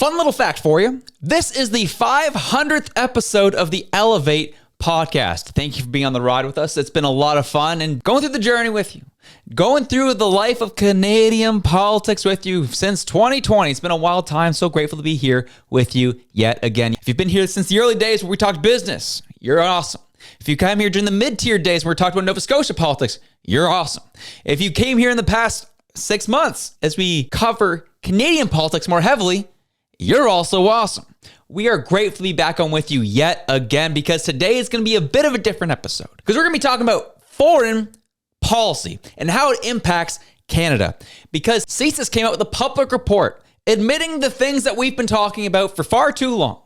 Fun little fact for you. This is the 500th episode of the Elevate podcast. Thank you for being on the ride with us. It's been a lot of fun and going through the journey with you. Going through the life of Canadian politics with you since 2020. It's been a wild time. So grateful to be here with you yet again. If you've been here since the early days where we talked business, you're awesome. If you came here during the mid-tier days where we talked about Nova Scotia politics, you're awesome. If you came here in the past 6 months as we cover Canadian politics more heavily, you're also awesome. We are grateful to be back on with you yet again because today is going to be a bit of a different episode because we're going to be talking about foreign policy and how it impacts Canada because CSIS came out with a public report admitting the things that we've been talking about for far too long.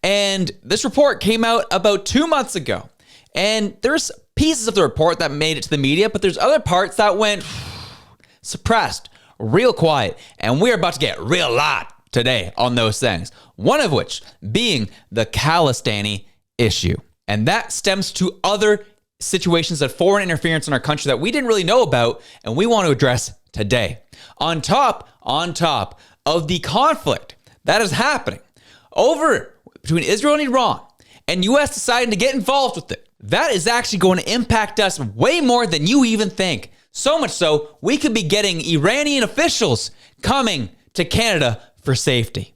And this report came out about 2 months ago. And there's pieces of the report that made it to the media, but there's other parts that went suppressed, real quiet. And we're about to get real loud today on those things. One of which being the Khalistan issue. And that stems to other situations of foreign interference in our country that we didn't really know about and we want to address today. On top of the conflict that is happening over between Israel and Iran and US deciding to get involved with it, that is actually going to impact us way more than you even think. So much so, we could be getting Iranian officials coming to Canada for safety.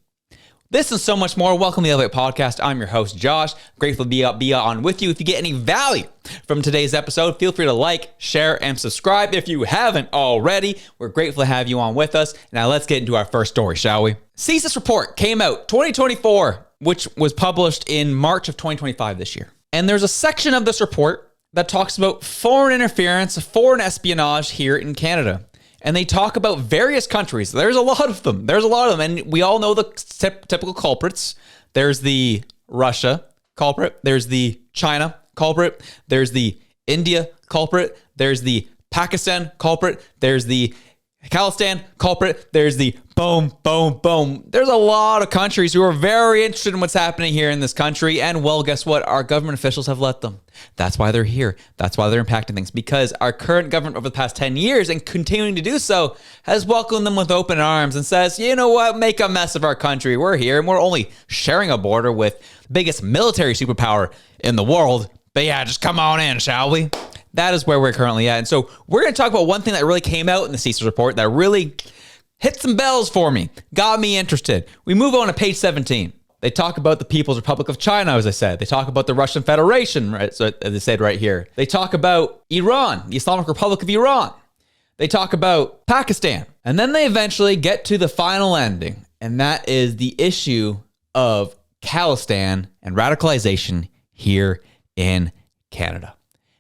This and so much more. Welcome to the Elevate Podcast. I'm your host, Josh. Grateful to be on with you. If you get any value from today's episode, feel free to like, share, and subscribe if you haven't already. We're grateful to have you on with us. Now let's get into our first story, shall we? CSIS report came out 2024, which was published in March of 2025 this year. And there's a section of this report that talks about foreign interference, foreign espionage here in Canada. And they talk about various countries. There's a lot of them. And we all know the typical culprits. There's the Russia culprit. There's the China culprit. There's the India culprit. There's the Pakistan culprit. There's the Khalistan culprit. There's the boom, boom, boom. There's a lot of countries who are very interested in what's happening here in this country. And well, guess what? Our government officials have let them. That's why they're here. That's why they're impacting things. Because our current government over the past 10 years and continuing to do so has welcomed them with open arms and says, you know what? Make a mess of our country. We're here and we're only sharing a border with the biggest military superpower in the world. But yeah, just come on in, shall we? That is where we're currently at. And so we're going to talk about one thing that really came out in the CSIS report that really hit some bells for me, got me interested. We move on to page 17. They talk about the People's Republic of China, as I said. They talk about the Russian Federation, right? So as they said right here. They talk about Iran, the Islamic Republic of Iran. They talk about Pakistan. And then they eventually get to the final ending. And that is the issue of Khalistan and radicalization here in Canada.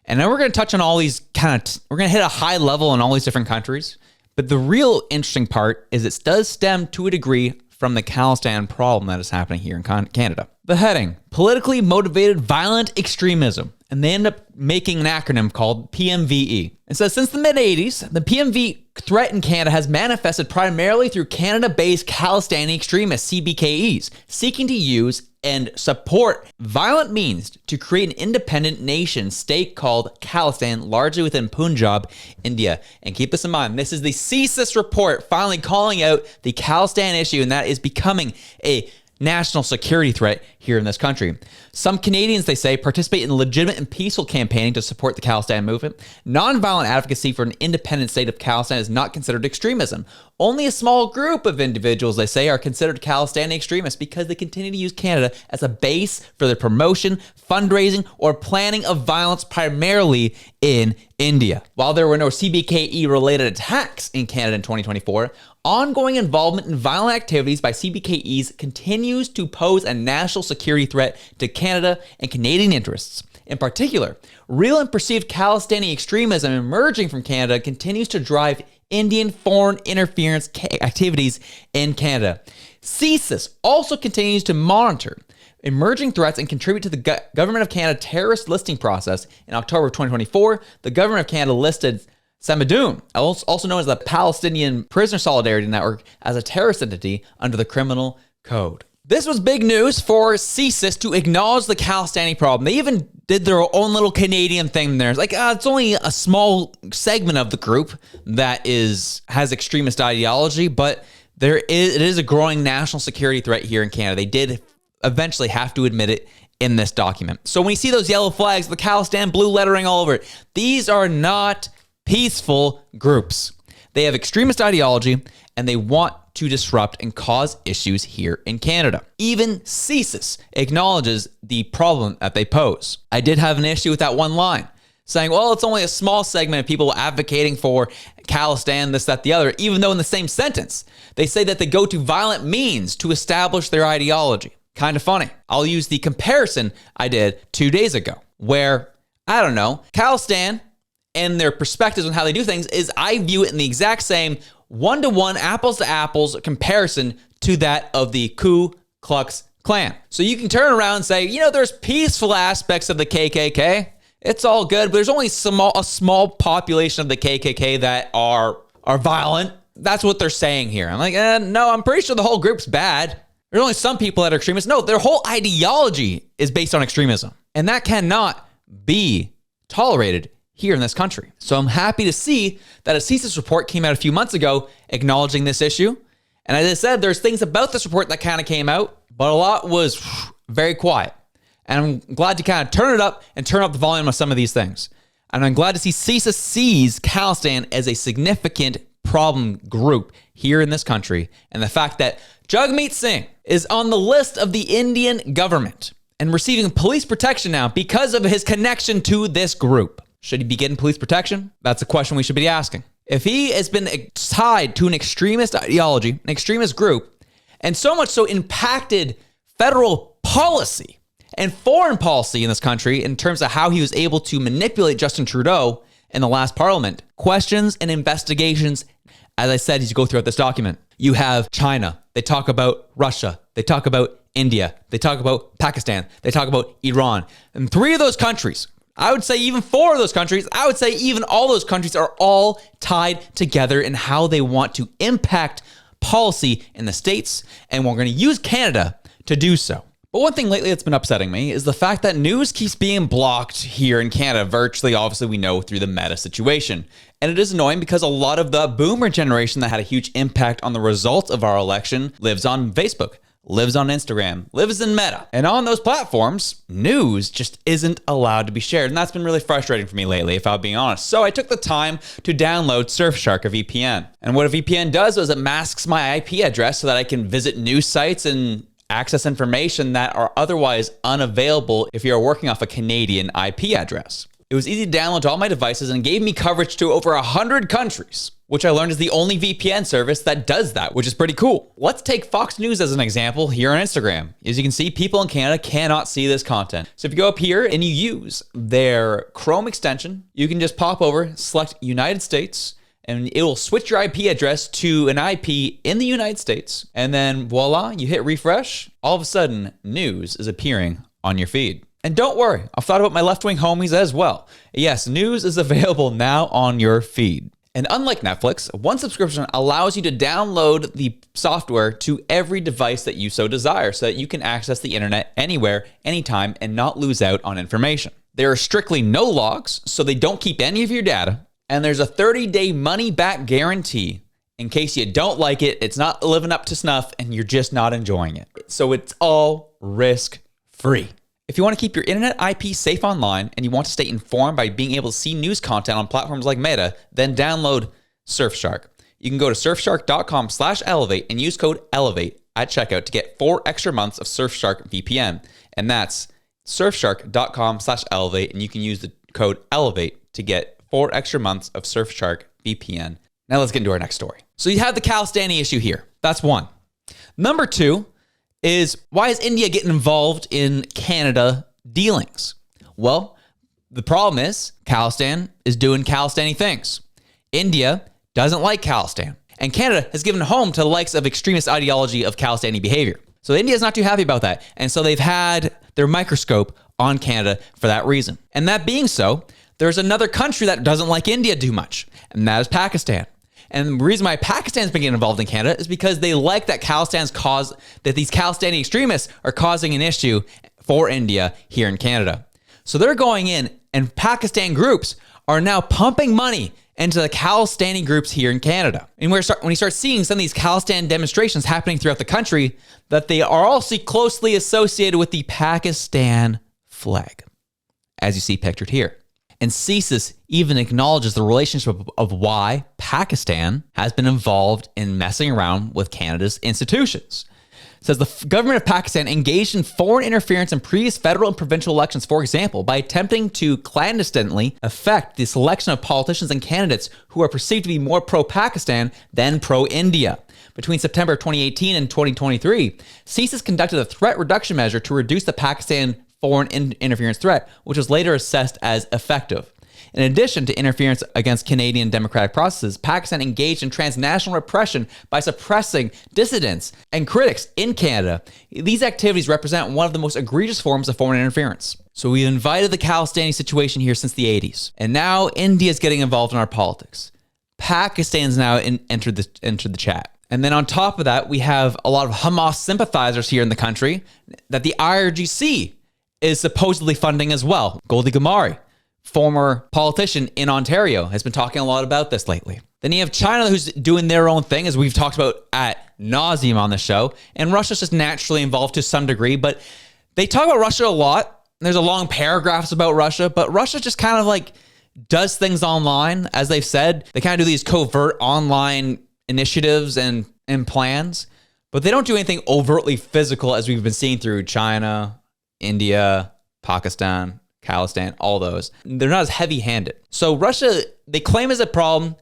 And now we're going to touch on all these we're going to hit a high level in all these different countries. But the real interesting part is it does stem to a degree from the Khalistan problem that is happening here in Canada. The heading, politically motivated violent extremism. And they end up making an acronym called PMVE. It says, since the mid-80s, the PMV threat in Canada has manifested primarily through Canada-based Khalistani extremists, CBKEs, seeking to use and support violent means to create an independent nation state called Khalistan, largely within Punjab, India. And keep this in mind, this is the CSIS report finally calling out the Khalistan issue, and that is becoming a national security threat here in this country. Some Canadians, they say, participate in legitimate and peaceful campaigning to support the Khalistan movement. Nonviolent advocacy for an independent state of Khalistan is not considered extremism. Only a small group of individuals, they say, are considered Khalistani extremists because they continue to use Canada as a base for their promotion, fundraising, or planning of violence primarily in India. While there were no CBKE-related attacks in Canada in 2024, ongoing involvement in violent activities by CBKEs continues to pose a national security threat to Canada and Canadian interests. In particular, real and perceived Khalistani extremism emerging from Canada continues to drive Indian foreign interference activities in Canada. CSIS also continues to monitor emerging threats and contribute to the Government of Canada terrorist listing process. In October of 2024, the Government of Canada listed Samadoun, also known as the Palestinian Prisoner Solidarity Network, as a terrorist entity under the criminal code. This was big news for CSIS to acknowledge the Khalistani problem. They even did their own little Canadian thing there. It's like, it's only a small segment of the group that has extremist ideology, but it is a growing national security threat here in Canada. They did eventually have to admit it in this document. So when you see those yellow flags, the Khalistan blue lettering all over it, these are not peaceful groups. They have extremist ideology and they want to disrupt and cause issues here in Canada. Even CSIS acknowledges the problem that they pose. I did have an issue with that one line, saying, well, it's only a small segment of people advocating for Khalistan, this, that, the other, even though in the same sentence, they say that they go to violent means to establish their ideology. Kind of funny. I'll use the comparison I did 2 days ago, where, I don't know, Khalistan and their perspectives on how they do things is I view it in the exact same one-to-one, apples-to-apples comparison to that of the Ku Klux Klan. So you can turn around and say, there's peaceful aspects of the KKK. It's all good, but there's only a small population of the KKK that are violent. That's what they're saying here. I'm like, no, I'm pretty sure the whole group's bad. There's only some people that are extremists. No, their whole ideology is based on extremism. And that cannot be tolerated here in this country. So I'm happy to see that a CSIS report came out a few months ago acknowledging this issue. And as I said, there's things about this report that kind of came out, but a lot was very quiet. And I'm glad to kind of turn it up and turn up the volume of some of these things. And I'm glad to see CSIS sees Khalistan as a significant problem group here in this country. And the fact that Jagmeet Singh is on the list of the Indian government and receiving police protection now because of his connection to this group. Should he be getting police protection? That's a question we should be asking. If he has been tied to an extremist ideology, an extremist group, and so much so impacted federal policy and foreign policy in this country in terms of how he was able to manipulate Justin Trudeau in the last parliament, questions and investigations, as I said, as you go throughout this document. You have China. They talk about Russia. They talk about India. They talk about Pakistan. They talk about Iran. And 3 of those countries, I would say even 4 of those countries, I would say even all those countries are all tied together in how they want to impact policy in the States, and we're going to use Canada to do so. But one thing lately that's been upsetting me is the fact that news keeps being blocked here in Canada, virtually, obviously, we know through the Meta situation. And it is annoying because a lot of the boomer generation that had a huge impact on the results of our election lives on Facebook, lives on Instagram, lives in Meta. And on those platforms, news just isn't allowed to be shared. And that's been really frustrating for me lately, if I'm being honest. So I took the time to download Surfshark, a VPN. And what a VPN does is it masks my IP address so that I can visit news sites and access information that are otherwise unavailable if you're working off a Canadian IP address. It was easy to download to all my devices and gave me coverage to over 100 countries, which I learned is the only VPN service that does that, which is pretty cool. Let's take Fox News as an example here on Instagram. As you can see, people in Canada cannot see this content. So if you go up here and you use their Chrome extension, you can just pop over, select United States, and it will switch your IP address to an IP in the United States. And then voila, you hit refresh. All of a sudden, news is appearing on your feed. And don't worry, I've thought about my left-wing homies as well. Yes, news is available now on your feed. And unlike Netflix, one subscription allows you to download the software to every device that you so desire so that you can access the internet anywhere, anytime, and not lose out on information. There are strictly no logs, so they don't keep any of your data. And there's a 30-day money-back guarantee in case you don't like it, it's not living up to snuff, and you're just not enjoying it. So it's all risk-free. If you want to keep your internet IP safe online and you want to stay informed by being able to see news content on platforms like Meta, then download Surfshark. You can go to surfshark.com/elevate and use code ELEVATE at checkout to get 4 extra months of Surfshark VPN. And that's surfshark.com/elevate, and you can use the code ELEVATE to get 4 extra months of Surfshark VPN. Now let's get into our next story. So you have the Khalistani issue here. That's one. Number 2 is, why is India getting involved in Canada dealings? Well, the problem is Khalistan is doing Khalistani things. India doesn't like Khalistan. And Canada has given home to the likes of extremist ideology of Khalistani behavior. So India is not too happy about that. And so they've had their microscope on Canada for that reason. And that being so, there's another country that doesn't like India too much, and that is Pakistan. And the reason why Pakistan's been getting involved in Canada is because they like that these Khalistani extremists are causing an issue for India here in Canada. So they're going in, and Pakistan groups are now pumping money and to the Khalistani groups here in Canada. And when you start seeing some of these Khalistan demonstrations happening throughout the country, that they are also closely associated with the Pakistan flag, as you see pictured here. And CSIS even acknowledges the relationship of why Pakistan has been involved in messing around with Canada's institutions. It says the government of Pakistan engaged in foreign interference in previous federal and provincial elections, for example, by attempting to clandestinely affect the selection of politicians and candidates who are perceived to be more pro-Pakistan than pro-India. Between September 2018 and 2023, CSIS conducted a threat reduction measure to reduce the Pakistan foreign interference threat, which was later assessed as effective. In addition to interference against Canadian democratic processes, Pakistan engaged in transnational repression by suppressing dissidents and critics in Canada. These activities represent one of the most egregious forms of foreign interference. So we've invited the Khalistani situation here since the 80s, and now India is getting involved in our politics. Pakistan's now entered the chat. And then on top of that, we have a lot of Hamas sympathizers here in the country that the IRGC is supposedly funding as well. Goldie Gamari, former politician in Ontario, has been talking a lot about this lately. Then you have China, who's doing their own thing, as we've talked about at nauseum on the show. And Russia's just naturally involved to some degree, but they talk about Russia a lot. There's a long paragraphs about Russia, but Russia just kind of like does things online. As they've said, they kind of do these covert online initiatives and plans, but they don't do anything overtly physical, as we've been seeing through China, India, Pakistan, Khalistan, all those. They're not as heavy-handed. So Russia, they claim is a problem.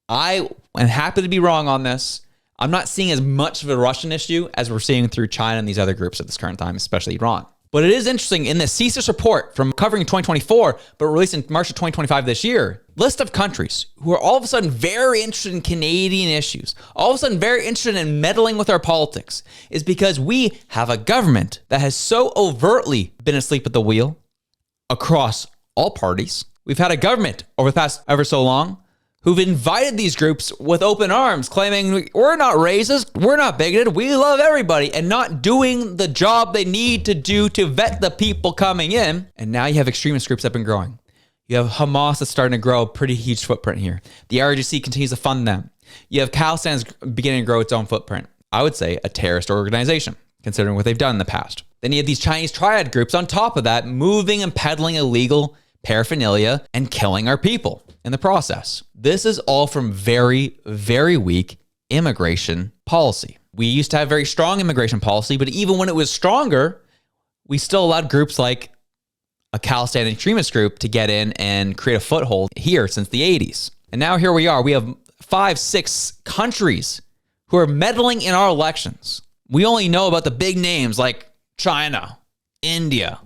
I am happy to be wrong on this. I'm not seeing as much of a Russian issue as we're seeing through China and these other groups at this current time, especially Iran. But it is interesting in the CSIS report from covering 2024, but released in March of 2025 this year, list of countries who are all of a sudden very interested in Canadian issues, all of a sudden very interested in meddling with our politics, is because we have a government that has so overtly been asleep at the wheel across all parties. We've had a government over the past ever so long who've invited these groups with open arms, claiming we're not racist, we're not bigoted, we love everybody, and not doing the job they need to do to vet the people coming in. And now you have extremist groups that have been growing. You have Hamas that's starting to grow a pretty huge footprint here. The IRGC continues to fund them. You have Khalistan's beginning to grow its own footprint. I would say a terrorist organization, considering what they've done in the past. Then you have these Chinese triad groups on top of that, moving and peddling illegal paraphernalia and killing our people in the process. This is all from very, very weak immigration policy. We used to have very strong immigration policy, but even when it was stronger, we still allowed groups like a Khalistan extremist group to get in and create a foothold here since the 80s. And now here we are. We have 5-6 countries who are meddling in our elections. We only know about the big names like China, India,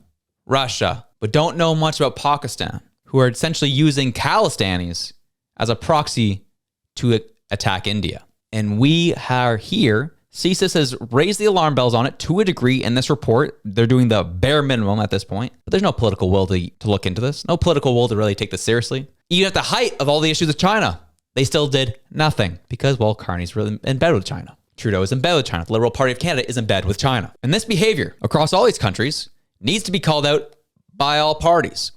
Russia, but don't know much about Pakistan, who are essentially using Khalistanis as a proxy to attack India. And we are here. CSIS has raised the alarm bells on it to a degree in this report. They're doing the bare minimum at this point, but there's no political will to look into this. No political will to really take this seriously. Even at the height of all the issues with China, they still did nothing because, well, Carney's really in bed with China. Trudeau is in bed with China. The Liberal Party of Canada is in bed with China. And this behavior across all these countries needs to be called out by all parties.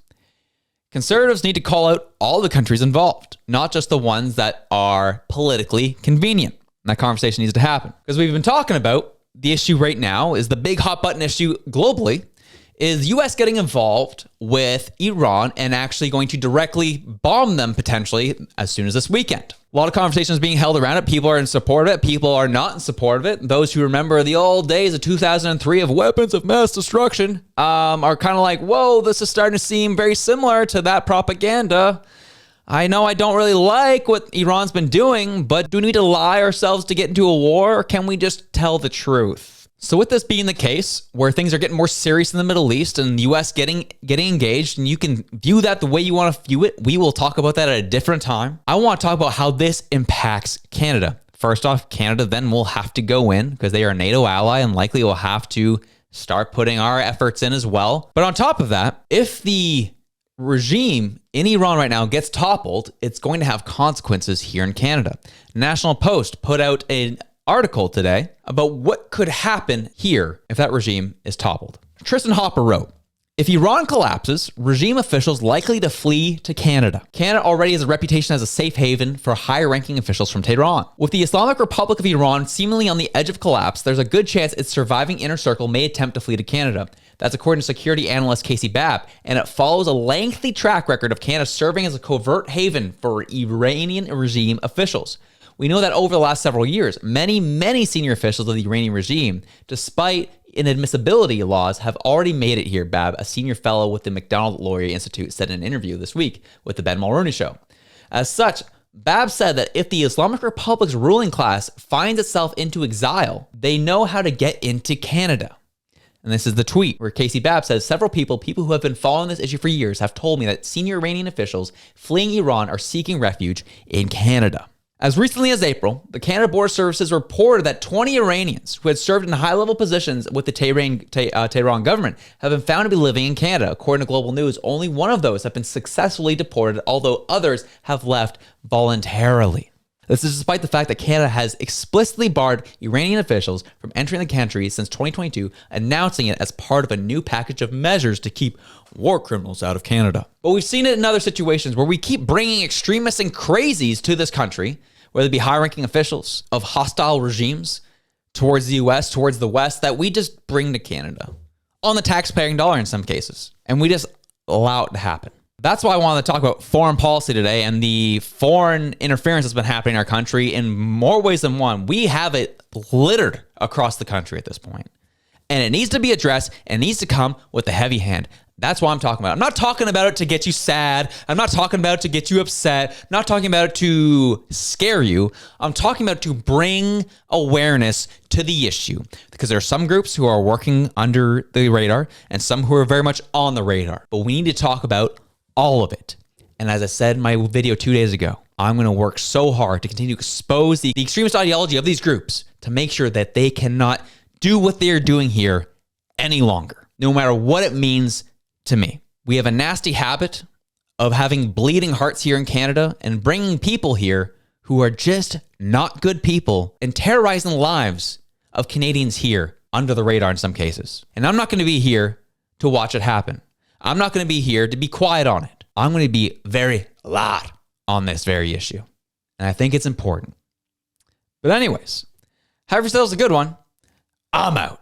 Conservatives need to call out all the countries involved, not just the ones that are politically convenient. And that conversation needs to happen. Because we've been talking about the issue right now is the big hot button issue globally is the U.S. getting involved with Iran and actually going to directly bomb them potentially as soon as this weekend. A lot of conversations being held around it. People are in support of it. People are not in support of it. Those who remember the old days of 2003 of weapons of mass destruction are kind of like, whoa, this is starting to seem very similar to that propaganda. I know I don't really like what Iran's been doing, but do we need to lie ourselves to get into a war, or can we just tell the truth? So with this being the case, where things are getting more serious in the Middle East and the U.S. getting engaged, and you can view that the way you want to view it, we will talk about that at a different time. I want to talk about how this impacts Canada. First off, Canada then will have to go in because they are a NATO ally and likely will have to start putting our efforts in as well. But on top of that, if the regime in Iran right now gets toppled, it's going to have consequences here in Canada. National Post put out an article today about what could happen here if that regime is toppled. Tristan Hopper wrote, If Iran collapses, regime officials likely to flee to Canada. Canada already has a reputation as a safe haven for higher-ranking officials from Tehran. With the Islamic Republic of Iran seemingly on the edge of collapse, there's a good chance its surviving inner circle may attempt to flee to Canada. That's according to security analyst Casey Babb, and it follows a lengthy track record of Canada serving as a covert haven for Iranian regime officials. We know that over the last several years, many senior officials of the Iranian regime, despite inadmissibility laws, have already made it here, Babb, a senior fellow with the MacDonald Lawyer Institute, said in an interview this week with the Ben Mulroney Show. As such, Babb said that if the Islamic Republic's ruling class finds itself into exile, they know how to get into Canada. And this is the tweet where Casey Babb says, several people who have been following this issue for years have told me that senior Iranian officials fleeing Iran are seeking refuge in Canada. As recently as April, the Canada Border Services reported that 20 Iranians who had served in high-level positions with the Tehran government have been found to be living in Canada. According to Global News, only one of those have been successfully deported, although others have left voluntarily. This is despite the fact that Canada has explicitly barred Iranian officials from entering the country since 2022, announcing it as part of a new package of measures to keep war criminals out of Canada. But we've seen it in other situations where we keep bringing extremists and crazies to this country, whether it be high-ranking officials of hostile regimes towards the U.S., towards the West, that we just bring to Canada on the taxpaying dollar in some cases, and we just allow it to happen. That's why I wanted to talk about foreign policy today and the foreign interference that's been happening in our country in more ways than one. We have it littered across the country at this point, and it needs to be addressed and it needs to come with a heavy hand. That's what I'm talking about. I'm not talking about it to get you sad. I'm not talking about it to get you upset. I'm not talking about it to scare you. I'm talking about it to bring awareness to the issue, because there are some groups who are working under the radar and some who are very much on the radar. But we need to talk about all of it. And as I said in my video 2 days ago, I'm going to work so hard to continue to expose the extremist ideology of these groups to make sure that they cannot do what they're doing here any longer, no matter what it means to me. We have a nasty habit of having bleeding hearts here in Canada and bringing people here who are just not good people and terrorizing the lives of Canadians here under the radar in some cases. And I'm not going to be here to watch it happen. I'm not going to be here to be quiet on it. I'm going to be very loud on this very issue. And I think it's important. But anyways, have yourselves a good one. I'm out.